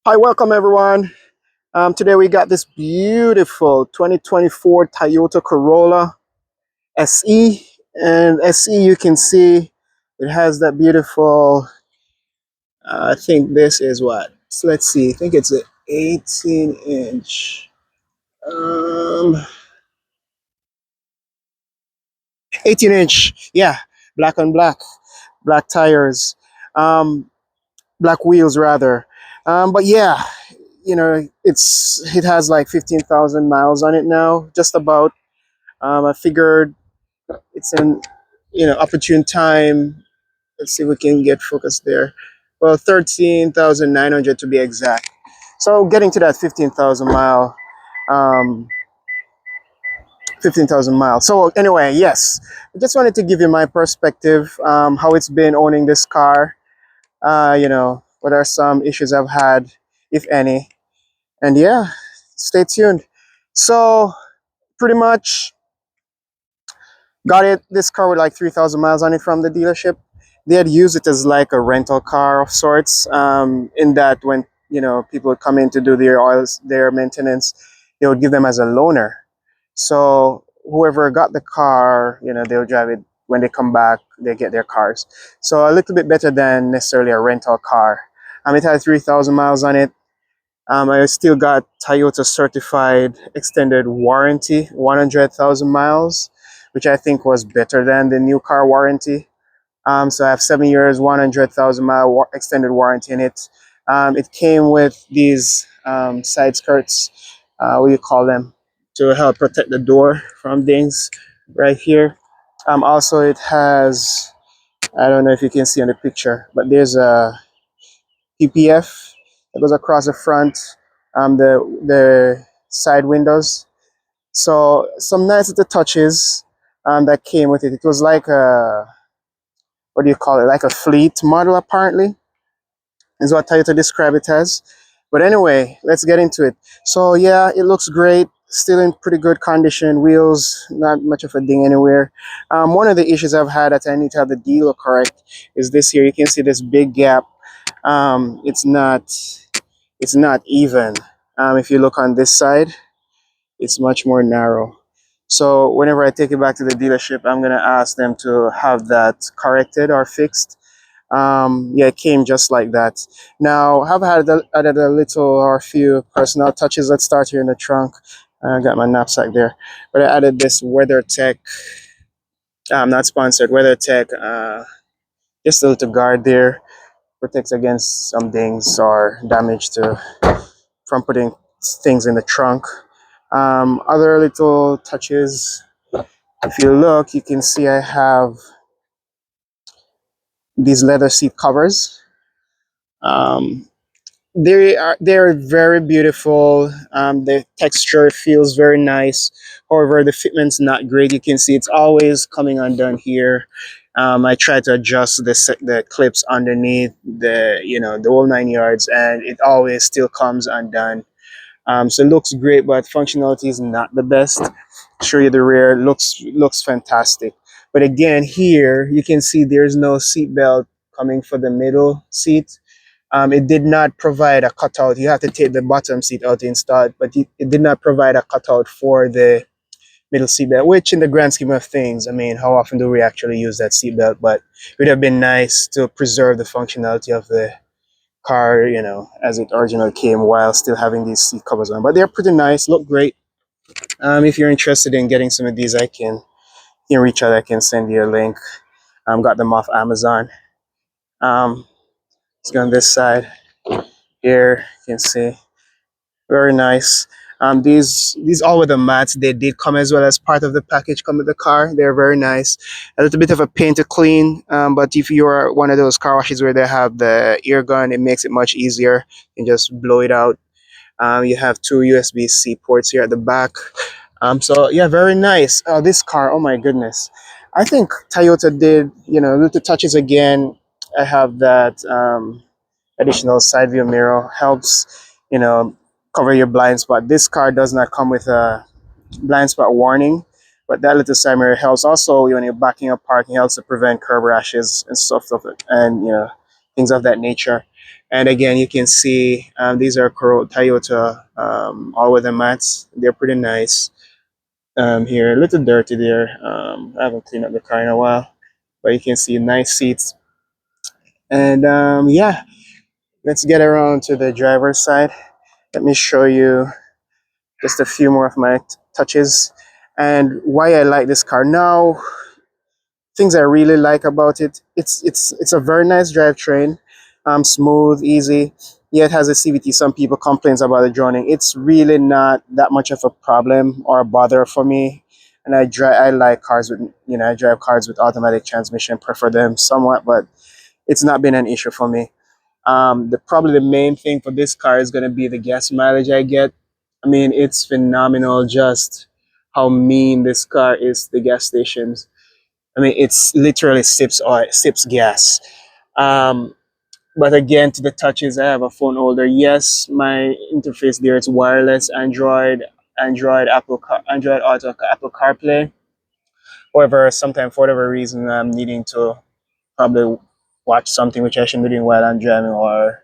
Hi, welcome everyone. Today we got this beautiful 2024 Toyota Corolla SE, and SE you can see it has that beautiful. I think this is what. So let's see. I think it's an 18 inch. Um, 18 inch. Yeah, black on black, black tires, um, black wheels rather. But yeah, it has like 15,000 miles on it now, just about. I figured it's an opportune time. Let's see if we can get focused there. Well, 13,900 to be exact. So getting to that um, 15,000 miles. So anyway, yes, I just wanted to give you my perspective, how it's been owning this car. What are some issues I've had, if any, and yeah, stay tuned. So pretty much got it. This car with like 3,000 miles on it from the dealership. They had used it as like a rental car of sorts. In that when people would come in to do their oils, their maintenance, they would give them as a loaner. So whoever got the car, they'll drive it. When they come back, they get their cars. So a little bit better than necessarily a rental car. It had 3,000 miles on it. I still got Toyota certified extended warranty, 100,000 miles, which I think was better than the new car warranty. So I have 7 years, 100,000 mile extended warranty in it. It came with these side skirts, what do you call them, to help protect the door from things right here. Also, it has, I don't know if you can see on the picture, but there's a PPF that goes across the front, the side windows. So some nice little touches that came with it. It was like a, what do you call it? Like a fleet model, apparently, is what Toyota described it as. But anyway, let's get into it. So yeah, it looks great. Still in pretty good condition. Wheels, not much of a ding anywhere. One of the issues I've had that I need to have the dealer correct is this here. You can see this big gap. It's not even. If you look on this side, it's much more narrow. So whenever I take it back to the dealership, I'm gonna ask them to have that corrected or fixed. Yeah, it came just like that. Now I've added a little or a few personal touches. Let's start here in the trunk. I got my knapsack there, but I added this WeatherTech. I'm not sponsored. WeatherTech. Just a little guard there, protects against some dings or damage to from putting things in the trunk. Other little touches. If you look, you can see I have these leather seat covers. Um, they're very beautiful. The texture feels very nice. However, the fitment's not great. You can see it's always coming undone here. I try to adjust the clips underneath the whole 9 yards, and it always still comes undone. So it looks great, but functionality is not the best. Show you the rear. Looks fantastic. But again, here you can see there's no seat belt coming for the middle seat. It did not provide a cutout. You have to take the bottom seat out to install it, but it did not provide a cutout for the middle seat belt, which in the grand scheme of things, I mean, how often do we actually use that seat belt? But it would have been nice to preserve the functionality of the car, as it originally came while still having these seat covers on. But they're pretty nice, look great. If you're interested in getting some of these, you can reach out. I can send you a link. Got them off Amazon. Um, let's go on this side here. You can see very nice. These all with the mats. They did come as well as part of the package. Come with the car. They're very nice. A little bit of a pain to clean, but if you're one of those car washes where they have the air gun, it makes it much easier. You can just blow it out. You have two USB-C ports here at the back. So yeah, very nice. This car, oh my goodness. I think Toyota did, little touches again. I have that additional side view mirror, helps, cover your blind spot. This car does not come with a blind spot warning, but that little side mirror helps. Also, when you're backing up parking, helps to prevent curb rashes and stuff of it, and things of that nature. And again, you can see these are Toyota all-weather mats. They're pretty nice. Here, a little dirty there. I haven't cleaned up the car in a while, but you can see nice seats. And yeah, let's get around to the driver's side. Let me show you just a few more of my touches and why I like this car. Now, things I really like about it, it's a very nice drivetrain, smooth, easy. Yeah, it has a CVT. Some people complains about the droning. It's really not that much of a problem or a bother for me. And I like cars with, I drive cars with automatic transmission, prefer them somewhat, but it's not been an issue for me. Probably the main thing for this car is going to be the gas mileage I get. I mean, it's phenomenal just how mean this car is to the gas stations. I mean, it's literally sips oil, sips gas. Um, but again, to the touches, I have a phone holder. Yes, my interface there is wireless, Android, Android Auto, Apple CarPlay. However, sometimes for whatever reason, I'm needing to probably watch something which I shouldn't be doing while I'm driving, or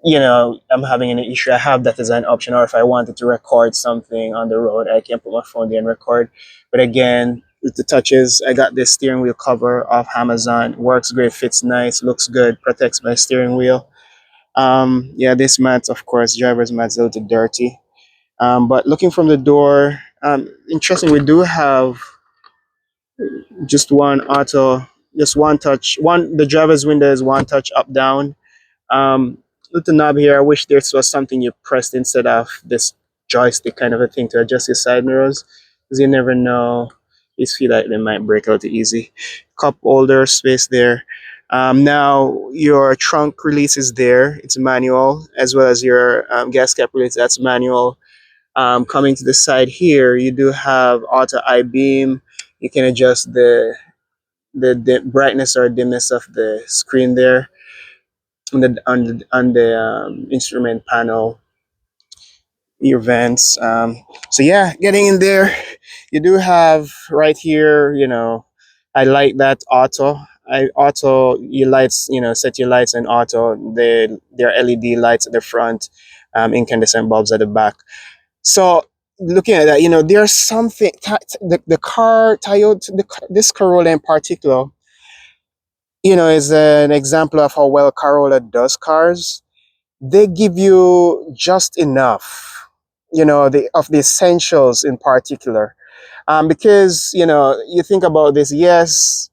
I'm having an issue, I have that as an option. Or if I wanted to record something on the road, I can put my phone there and record. But again, with the touches, I got this steering wheel cover off Amazon. Works great, fits nice, looks good, protects my steering wheel. Yeah, this mat, of course, driver's mat's a little dirty. But looking from the door, interesting, we do have just one auto, just one touch. The driver's window is one touch up, down. Little knob here. I wish this was something you pressed instead of this joystick kind of a thing to adjust your side mirrors, because you never know. These feel like they might break out easy. Cup holder space there. Now your trunk release is there. It's manual, as well as your gas cap release. That's manual. Coming to the side here, you do have auto I beam. You can adjust the brightness or dimness of the screen there on the instrument panel, your vents. So yeah, getting in there, you do have right here. I like that auto. Your lights. Set your lights in auto. They're LED lights at the front, incandescent bulbs at the back. So looking at that, there's something. The car Toyota, this Corolla in particular, is an example of how well Corolla does cars. They give you just enough, of the essentials in particular. Because, you think about this, yes,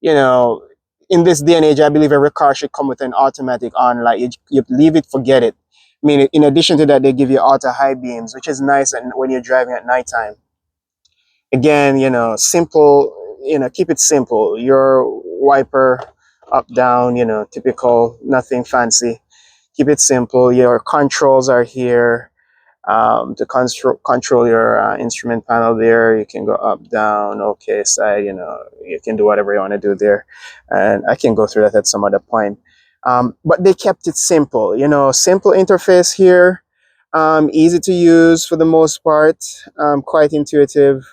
you know, in this day and age, I believe every car should come with an automatic on. Like, you leave it, forget it. I mean, in addition to that, they give you auto high beams, which is nice and when you're driving at nighttime. Again, simple, keep it simple. Your wiper up, down, typical, nothing fancy. Keep it simple. Your controls are here. To control your instrument panel there, you can go up, down, okay, side, you can do whatever you want to do there. And I can go through that at some other point. But they kept it simple, simple interface here. Easy to use for the most part, quite intuitive.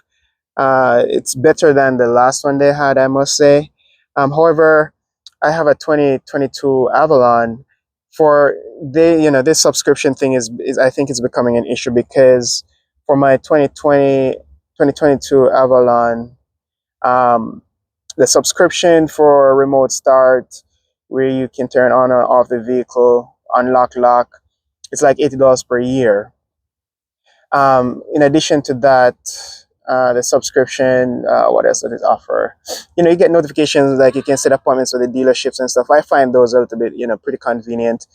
It's better than the last one they had, I must say. However, I have a 2022 Avalon. For this subscription thing is I think it's becoming an issue, because for my 2022 Avalon, um, the subscription for remote start, where you can turn on or off the vehicle, unlock lock, it's like $80 per year. In addition to that, the subscription, what else does it offer? You get notifications, like you can set appointments with the dealerships and stuff. I find those a little bit, pretty convenient.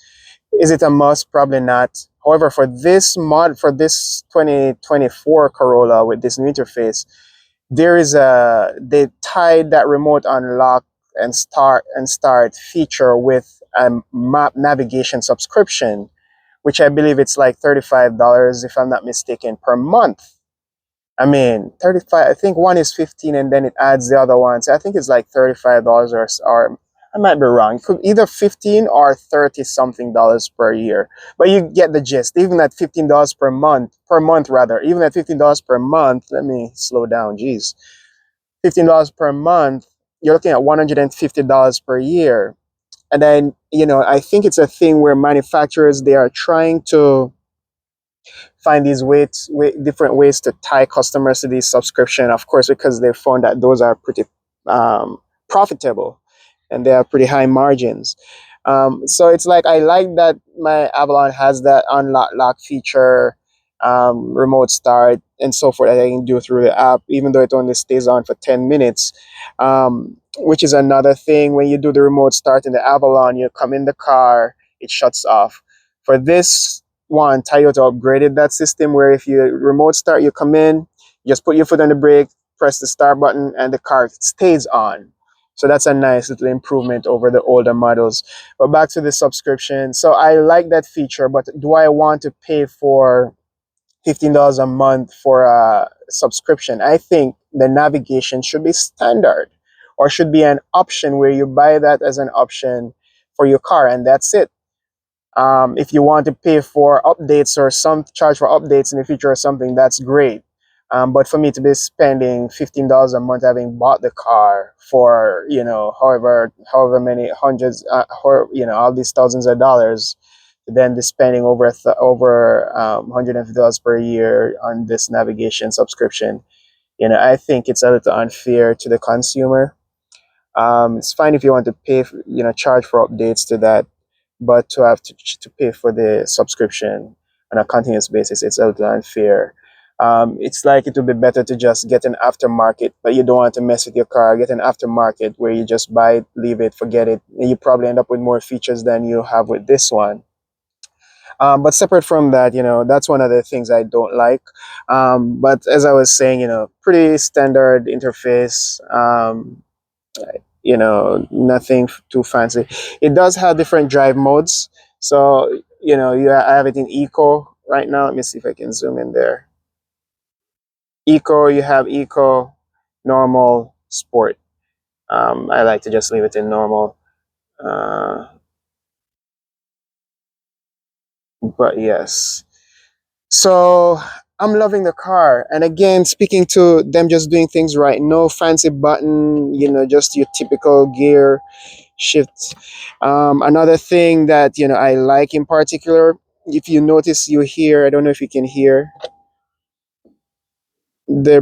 Is it a must? Probably not. However, for this 2024 Corolla with this new interface, they tied that remote unlock and start feature with a map navigation subscription, which I believe it's like $35, if I'm not mistaken, per month. I mean, 35, I think one is 15 and then it adds the other one. So I think it's like $35 or I might be wrong. It could either 15 or 30 something dollars per year. But you get the gist. Even at $15 per month rather, even at $15 per month, let me slow down, geez. $15 per month, you're looking at $150 per year. And then, I think it's a thing where manufacturers, they are trying to find these different ways to tie customers to these subscription, of course, because they found that those are pretty um, profitable and they have pretty high margins. So it's like I like that my Avalon has that unlock lock feature, remote start, and so forth that I can do through the app, even though it only stays on for 10 minutes. Which is another thing. When you do the remote start in the Avalon, you come in the car, it shuts off. For this one, Toyota upgraded that system where if you remote start, you come in, you just put your foot on the brake, press the start button, and the car stays on. So that's a nice little improvement over the older models. But back to the subscription. So I like that feature, but do I want to pay for $15 a month for a subscription? I think the navigation should be standard or should be an option where you buy that as an option for your car, and that's it. If you want to pay for updates or some charge for updates in the future or something, that's great. But for me to be spending $15 a month having bought the car for however many hundreds, all these thousands of dollars, then be spending over $150 per year on this navigation subscription, I think it's a little unfair to the consumer. It's fine if you want to pay, charge for updates to that, but to have to pay for the subscription on a continuous basis, it's a little unfair. It's like it would be better to just get an aftermarket, but you don't want to mess with your car. Get an aftermarket where you just buy it, leave it, forget it, and you probably end up with more features than you have with this one. But separate from that, that's one of the things I don't like. But as I was saying, pretty standard interface. Nothing too fancy. It does have different drive modes. So, I have it in eco right now. Let me see if I can zoom in there. Eco, you have eco, normal, sport. I like to just leave it in normal. Uh, but yes. So I'm loving the car. And again, speaking to them just doing things right, no fancy button, just your typical gear shift. Another thing that I like in particular, if you notice, you hear, I don't know if you can hear the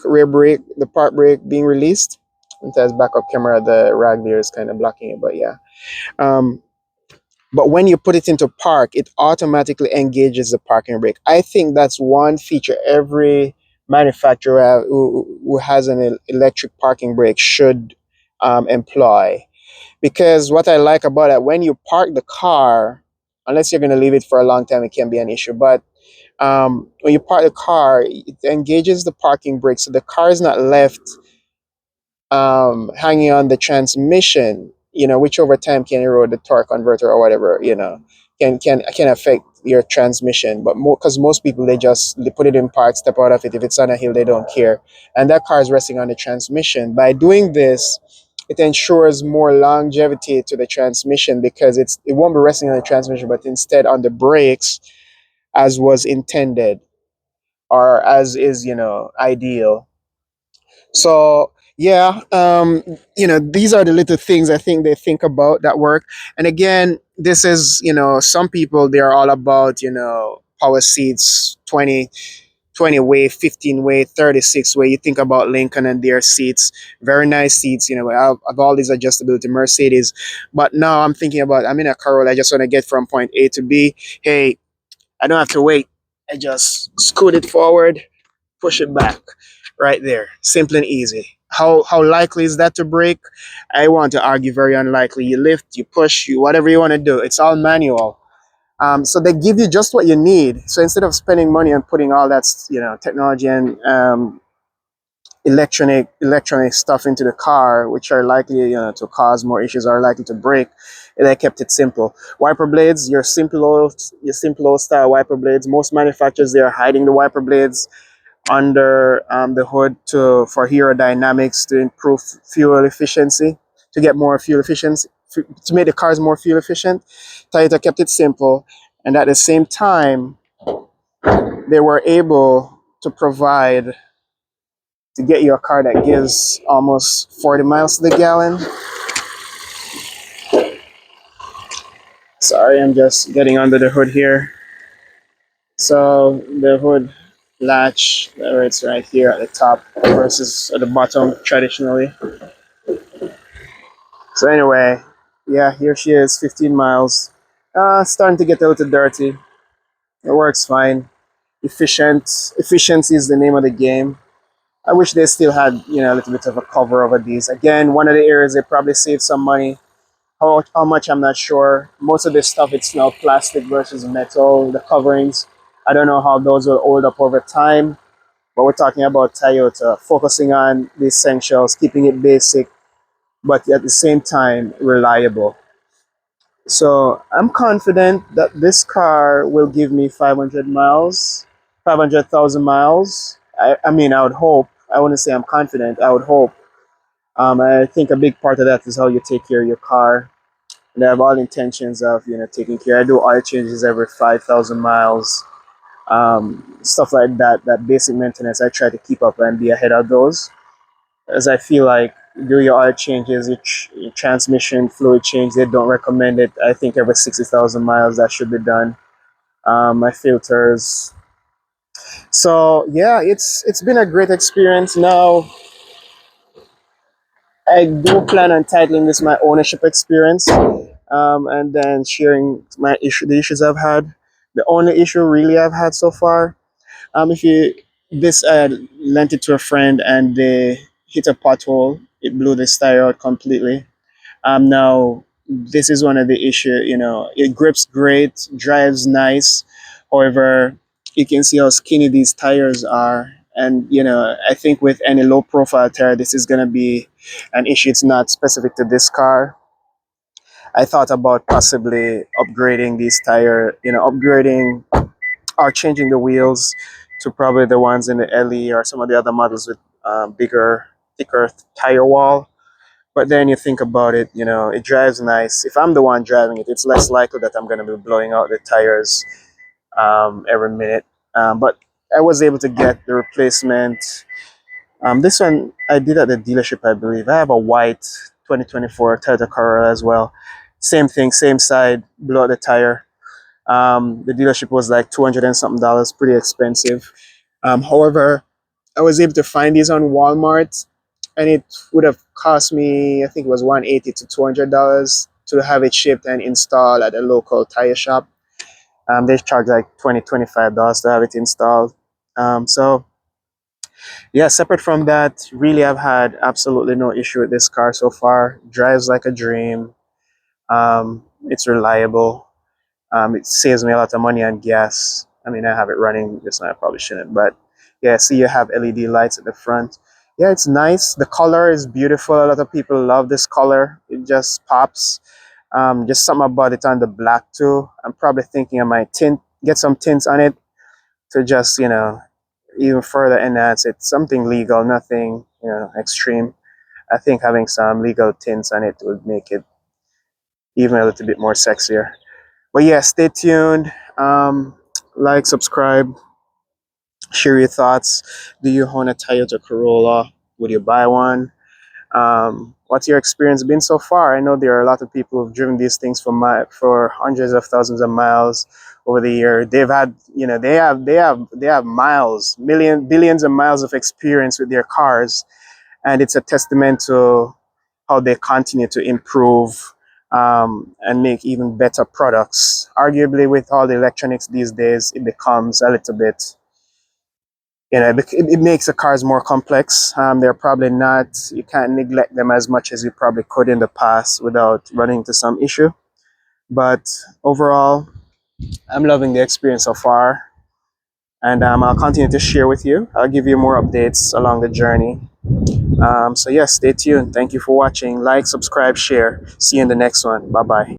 rear brake, the park brake being released. It has backup camera. The rag there is kind of blocking it, but yeah. Um, but when you put it into park, it automatically engages the parking brake. I think that's one feature every manufacturer who has an electric parking brake should employ. Because what I like about it, when you park the car, unless you're going to leave it for a long time, it can be an issue. But when you park the car, it engages the parking brake, so the car is not left hanging on the transmission, which over time can erode the torque converter or whatever, can affect your transmission. But because most people they put it in park, step out of it. If it's on a hill, they don't care, and that car is resting on the transmission. By doing this, it ensures more longevity to the transmission because it won't be resting on the transmission, but instead on the brakes, as was intended or as is ideal. So yeah, these are the little things I think they think about that work. And again, this is some people, they are all about power seats, 20 way, 15 way, 36 way. You think about Lincoln and their seats, very nice seats. I've all these adjustability Mercedes, but now I'm in a Corolla. I just want to get from point A to B. Hey, I don't have to wait. I just scoot it forward, push it back, right there, simple and easy. How likely is that to break? I want to argue very unlikely. You lift, you push, you whatever you want to do. It's all manual. So they give you just what you need. So instead of spending money on putting all that technology and electronic stuff into the car, which are likely to cause more issues, are likely to break, they kept it simple. Wiper blades, your simple old style wiper blades. Most manufacturers, they are hiding the wiper blades under the hood for aerodynamics to improve fuel efficiency, to get more fuel efficiency, to make the cars more fuel efficient. Toyota kept it simple, and at the same time, they were able to provide to get you a car that gives almost 40 miles to the gallon. Sorry, I'm just getting under the hood here. So the hood latch, it's right here at the top versus at the bottom traditionally. So anyway, yeah, here she is, 15 miles. Starting to get a little dirty. It works fine. Efficiency is the name of the game. I wish they still had, a little bit of a cover over these. Again, one of the areas they probably saved some money. How much, I'm not sure. Most of this stuff, it's now plastic versus metal, the coverings. I don't know how those will hold up over time, but we're talking about Toyota, focusing on the essentials, keeping it basic, but at the same time, reliable. So I'm confident that this car will give me 500 miles, 500,000 miles. I mean, I would hope. I wouldn't say I'm confident. I would hope. I think a big part of that is how you take care of your car. And I have all intentions of, taking care. I do oil changes every 5,000 miles, stuff like that. That basic maintenance, I try to keep up and be ahead of those, as I feel like do your oil changes, your transmission fluid change. They don't recommend it. I think every 60,000 miles that should be done. My filters. So yeah, it's been a great experience. Now I do plan on titling this my ownership experience, and then sharing the issues I've had. The only issue really I've had so far, if you this lent it to a friend and they hit a pothole, it blew the tire out completely. Now this is one of the issue. It grips great, drives nice. However, you can see how skinny these tires are, and I think with any low profile tire, this is gonna be an issue. It's not specific to this car. I thought about possibly upgrading these tire, upgrading or changing the wheels to probably the ones in the LE or some of the other models with bigger, thicker tire wall. But then you think about it, it drives nice. If I'm the one driving it, it's less likely that I'm going to be blowing out the tires every minute. But I was able to get the replacement. This one I did at the dealership, I believe. I have a white 2024 Toyota Corolla as well. Same thing, same side, blow out the tire. The dealership was like 200 and something dollars, pretty expensive. However, I was able to find these on Walmart, and it would have cost me, I think it was 180 to $200 to have it shipped and installed at a local tire shop. They charge like $25 to have it installed. So yeah, separate from that, really I've had absolutely no issue with this car so far. Drives like a dream. It's reliable. It saves me a lot of money on gas. I mean, I have it running just now. I probably shouldn't, but yeah. See, you have LED lights at the front. Yeah, it's nice. The color is beautiful. A lot of people love this color. It just pops. Just something about it on the black too. I'm probably thinking I might get some tints on it to just even further enhance it. Something legal, nothing extreme. I think having some legal tints on it would make it even a little bit more sexier. But yeah, stay tuned. Like, subscribe, share your thoughts. Do you own a Toyota Corolla? Would you buy one? What's your experience been so far? I know there are a lot of people who've driven these things for hundreds of thousands of miles over the year. They've had, they have miles, billions of miles of experience with their cars, and it's a testament to how they continue to improve and make even better products. Arguably, with all the electronics these days, it becomes a little bit, it makes the cars more complex. They're probably not, you can't neglect them as much as you probably could in the past without running into some issue. But overall, I'm loving the experience so far. And I'll continue to share with you. I'll give you more updates along the journey. So, yes, stay tuned. Thank you for watching. Like, subscribe, share. See you in the next one. Bye bye.